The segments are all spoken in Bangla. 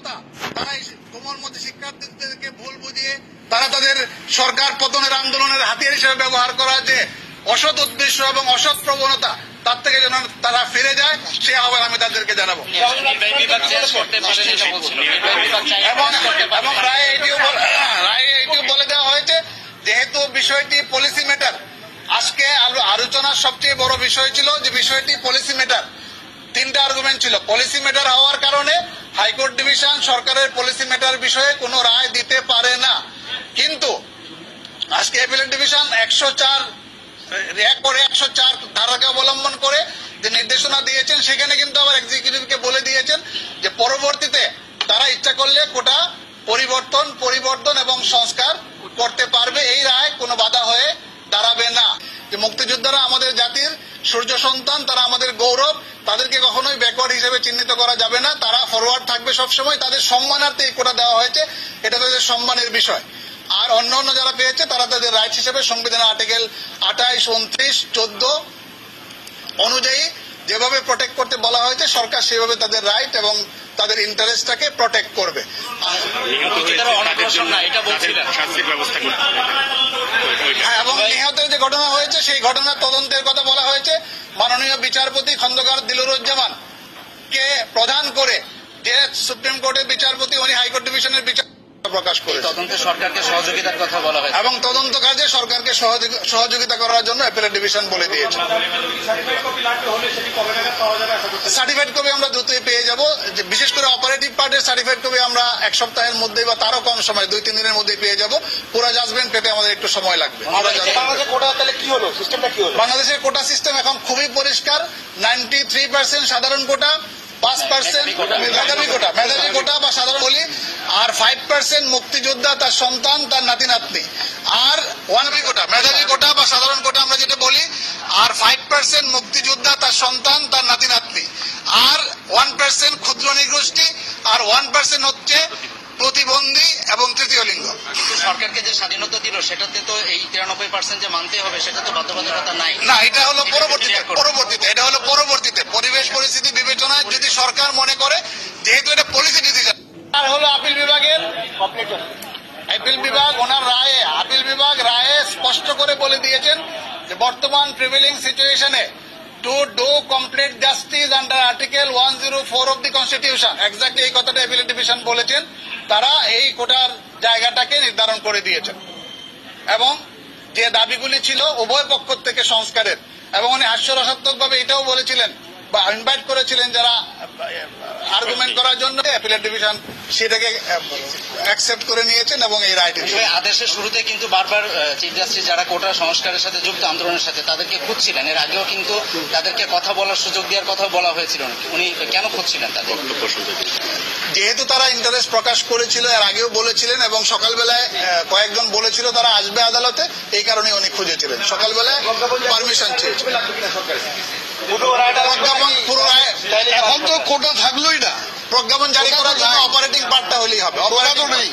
প্রবণতা, তারা কোমল মধ্যে শিক্ষার্থীদেরকে ভুল বুঝিয়ে তারা তাদের সরকার পতনের আন্দোলনের হাতিয়ার হিসেবে ব্যবহার করা, যে অসৎ উদ্দেশ্য এবং অসৎ প্রবণতা, তার থেকে যেন তারা ফিরে যায়, সে আহ্বান আমি তাদেরকে জানাবো। এবং রায়ে এটিও বলে দেওয়া হয়েছে, যেহেতু বিষয়টি পলিসি ম্যাটার, আজকে আলোচনার সবচেয়ে বড় বিষয় ছিল যে বিষয়টি পলিসি ম্যাটার। তিনটা আর্গুমেন্ট ছিল। পলিসি ম্যাটার হওয়ার কারণে হাইকোর্ট ডিভিশন সরকারের পলিসি ম্যাটার বিষয়ে কোনো রায় দিতে পারে না। কিন্তু আজকে অ্যাপিলেট ডিভিশন 104 ধারাকে অবলম্বন করে যে নির্দেশনা দিয়েছেন, সেখানে কিন্তু আবার এক্সিকিউটিভকে বলে দিয়েছেন যে পরবর্তীতে তারা ইচ্ছা করলে কোটা পরিবর্তন এবং সংস্কার করতে পারবে। এই রায় কোনো বাধা হয়ে দাঁড়াবে না। যে মুক্তিযোদ্ধারা আমাদের জাতির সূর্য সন্তান, তারা আমাদের গৌরব, তাদেরকে কখনোই ব্যাকওয়ার্ড হিসেবে চিহ্নিত করা যাবে না। তারা ফরওয়ার্ড থাকবে সবসময়। তাদের সম্মানার্থে এই কোটা দেওয়া হয়েছে, এটা তাদের সম্মানের বিষয়। আর অন্য যারা পেয়েছে তারা তাদের রাইটস হিসেবে সংবিধানের আর্টিকেল 28, 29, 14 অনুযায়ী যেভাবে প্রোটেক্ট করতে বলা হয়েছে, সরকার সেভাবে তাদের রাইট এবং তাদের ইন্টারেস্টটাকে প্রোটেক্ট করবে। এবং নিহতের যে ঘটনা হয়েছে, সেই ঘটনার তদন্তের কথা বলা হয়েছে। মাননীয় বিচারপতি খন্দকার দিলুরুজ্জামান কে প্রধান করে যে সুপ্রিম কোর্টের বিচারপতি, উনি হাইকোর্ট ডিভিশনের বিচার প্রকাশ করেছে। তদন্তে সরকারকে সহযোগিতার কথা বলা হয়েছে এবং তদন্ত কাজে সরকারকে সহযোগিতা করার জন্য অ্যাপিলেট ডিভিশন বলে দিয়েছে। সার্টিফাইড কপি আমরা দ্রুতই পেয়ে যাব। বিশেষ করে অপারেটিভ পার্টের সার্টিফাইড কপি আমরা এক সপ্তাহের মধ্যেই বা তারও কম সময় 2-3 দিনের মধ্যেই পেয়ে যাব। পুরো জাজমেন্ট পেতে আমাদের একটু সময় লাগবে। বাংলাদেশের কোটা সিস্টেম এখন খুবই পরিষ্কার। 93% সাধারণ কোটা, 5% মেধাবী কোটা বা সাধারণ বলি, আর 5% মুক্তিযোদ্ধা, তার সন্তান, তার নাতি নাতনি। আর 1B কোটা, মেধাবী কোটা বা সাধারণ কোটা আমরা যেটা বলি, আর 5% মুক্তিযোদ্ধা, তার সন্তান, তার নাতি নাতনি। আর 1% ক্ষুদ্র নৃগোষ্ঠী, আর 1% হচ্ছে প্রতিবন্ধী এবং তৃতীয় লিঙ্গ। কিন্তু সরকারকে যে স্বাধীনতা দিল, সেটাতে তো এই 93% যে মানতে হবে, সেটা তো বাধ্যবাধকতা নাই। না, এটা হলো পরবর্তীতে পরিবেশ পরিস্থিতি বিবেচনায় যদি সরকার মনে করে, যেহেতু এটা পলিসি ডিসিশন। আর হলো আপিল বিভাগ ওনার রায়ে, আপিল বিভাগ রায়ে স্পষ্ট করে বলে দিয়েছেন যে বর্তমান প্রিভেলিং সিচুয়েশনে to do complete justice under article 104 of the constitution, exactly এই কথাটা অ্যাপিলেট ডিভিশন বলেছেন। তারা এই কোটার জায়গাটাকে নির্ধারণ করে দিয়েছেন এবং যে দাবিগুলি ছিল উভয় পক্ষ থেকে সংস্কারের, এবং উনি হাস্যরসাত্মকভাবে এটাও বলেছিলেন বা ইনভাইট করেছিলেন যারা আর্গুমেন্ট করার জন্য, অ্যাপিলেট ডিভিশন সেটাকে অ্যাকসেপ্ট করে নিয়েছেন এবং এই রাইট আদেশের শুরুতে কিন্তু বারবার চিফ জাস্টিস যারা কোটা সংস্কারের সাথে যুক্ত, আন্দোলনের সাথে, তাদেরকে খুঁজছিলেন। এর আগেও কিন্তু তাদেরকে কথা বলার সুযোগ দেওয়ার কথা বলা হয়েছিল। উনি কেন খুঁজছিলেন তাদের? যেহেতু তারা ইন্টারেস্ট প্রকাশ করেছিল, এর আগেও বলেছিলেন, এবং সকালবেলায় কয়েকজন বলেছিল তারা আসবে আদালতে, এই কারণে উনি খুঁজেছিলেন। সকালবেলায় পারমিশন চেয়েছিলেন। এখন তো কোটা থাকলোই না, প্রজ্ঞাপন জারি করার জন্য অপারেটিং পার্টটা হলেই হবে, অপরাধও নেই।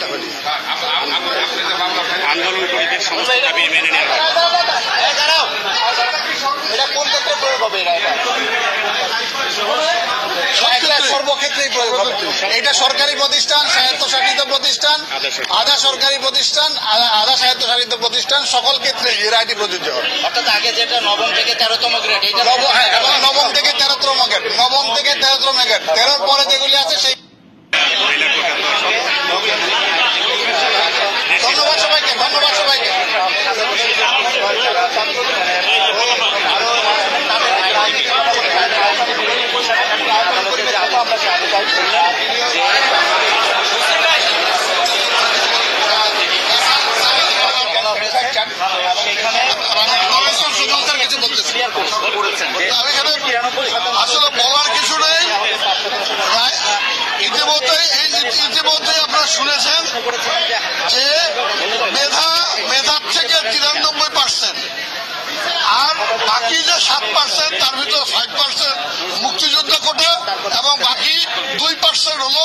আন্দোলনকারীদের সমস্ত দাবি মেনে নেওয়া এটা কোন ক্ষেত্রে প্রয়োগ হবে? সর্বক্ষেত্রেই প্রয়োগ হবে। এটা সরকারি প্রতিষ্ঠান, স্বায়ত্তশাসিত প্রতিষ্ঠান, আধা সরকারি প্রতিষ্ঠান, আধা স্বায়ত্তশাসিত প্রতিষ্ঠান, সকল ক্ষেত্রে এই রায়টি প্রযোজ্য হবে। অর্থাৎ আগে যেটা নবম থেকে 13তম গ্রেড, এটা নবম থেকে 13তম গ্রেড, 13 পরে যেগুলি আছে সেই। ধন্যবাদ সবাইকে। আসলে বলার কিছু নেই। ইতিমধ্যেই আপনারা শুনেছেন যে মেধার থেকে 93%, আর বাকি যে 7% তার ভিতরে 5% মুক্তিযোদ্ধা কোটা, এবং বাকি 2% হলো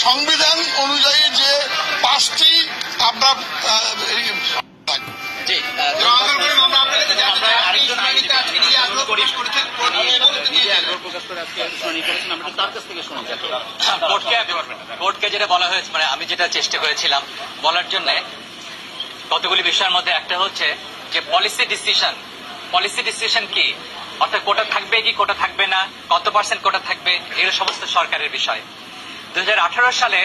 সংবিধান অনুযায়ী যে 5টি আপনার আরেকজন পেশ করেছেন কোর্ট এই পদ্ধতি যে আগ্রহ প্রকাশ করে আজকে শুনানি করেছেন, আমরা একটু তার কাছ থেকে শুনি যাতে। কোর্টকে যেটা বলা হয়েছে, মানে আমি যেটা চেষ্টা করেছিলাম বলার জন্য কতগুলি বিষয়ের মধ্যে একটা হচ্ছে যে পলিসি ডিসিশন কি, অর্থাৎ কোটা থাকবে কি কোটা থাকবে না, কত পার্সেন্ট কোটা থাকবে, এগুলো সমস্ত সরকারের বিষয়। 2018 সালে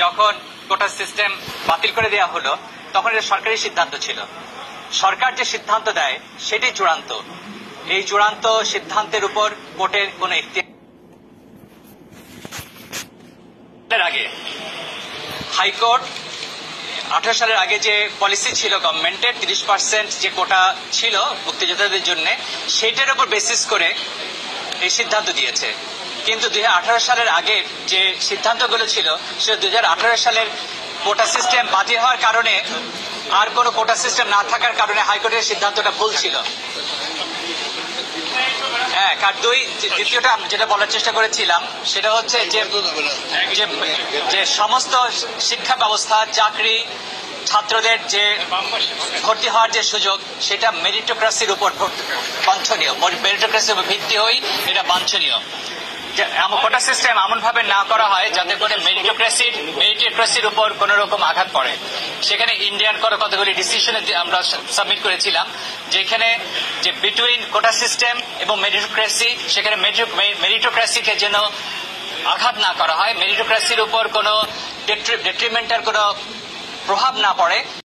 যখন কোটা সিস্টেম বাতিল করে দেওয়া হলো তখন এটা সরকারি সিদ্ধান্ত ছিল। সরকার যে সিদ্ধান্ত দেয় সেটি চূড়ান্ত। এই চূড়ান্ত সিদ্ধান্তের উপর কোর্টের কোন এর আগে হাইকোর্ট 18 সালের আগে যে পলিসি ছিল গভর্নমেন্টের 30% যে কোটা ছিল মুক্তিযোদ্ধাদের জন্য, সেটার উপর বেসিস করে এই সিদ্ধান্ত দিয়েছে। কিন্তু 2018 সালের আগে যে সিদ্ধান্তগুলো ছিল সেটা 2018 সালের কোটা সিস্টেম বাতিল হওয়ার কারণে, আর কোনো কোটা সিস্টেম না থাকার কারণে হাইকোর্টের সিদ্ধান্তটা ভুল ছিল। এক আর দুই, দ্বিতীয়টা যেটা বলার চেষ্টা করেছিলাম সেটা হচ্ছে যে সমস্ত শিক্ষা ব্যবস্থা, চাকরি, ছাত্রদের যে ভর্তি হওয়ার যে সুযোগ, সেটা মেরিটোক্রেসির উপর বাঞ্ছনীয়, মেরিটোক্রেসির উপর ভিত্তি হয়ে এটা বাঞ্ছনীয়। কোটা সিস্টেম এমন ভাবে না করা হয় যাতে করে মেরিটোক্রেসির উপর কোন রকম আঘাত পড়ে। সেখানে ইন্ডিয়ান কতগুলি ডিসিশনে আমরা সাবমিট করেছিলাম, যেখানে যে বিটুইন কোটা সিস্টেম এবং মেরিটোক্রেসি, সেখানে মেরিটোক্রেসিকে যেন আঘাত না করা হয়, মেরিটোক্রেসির উপর কোনো ডেট্রিমেন্টাল কোনো প্রভাব না পড়ে।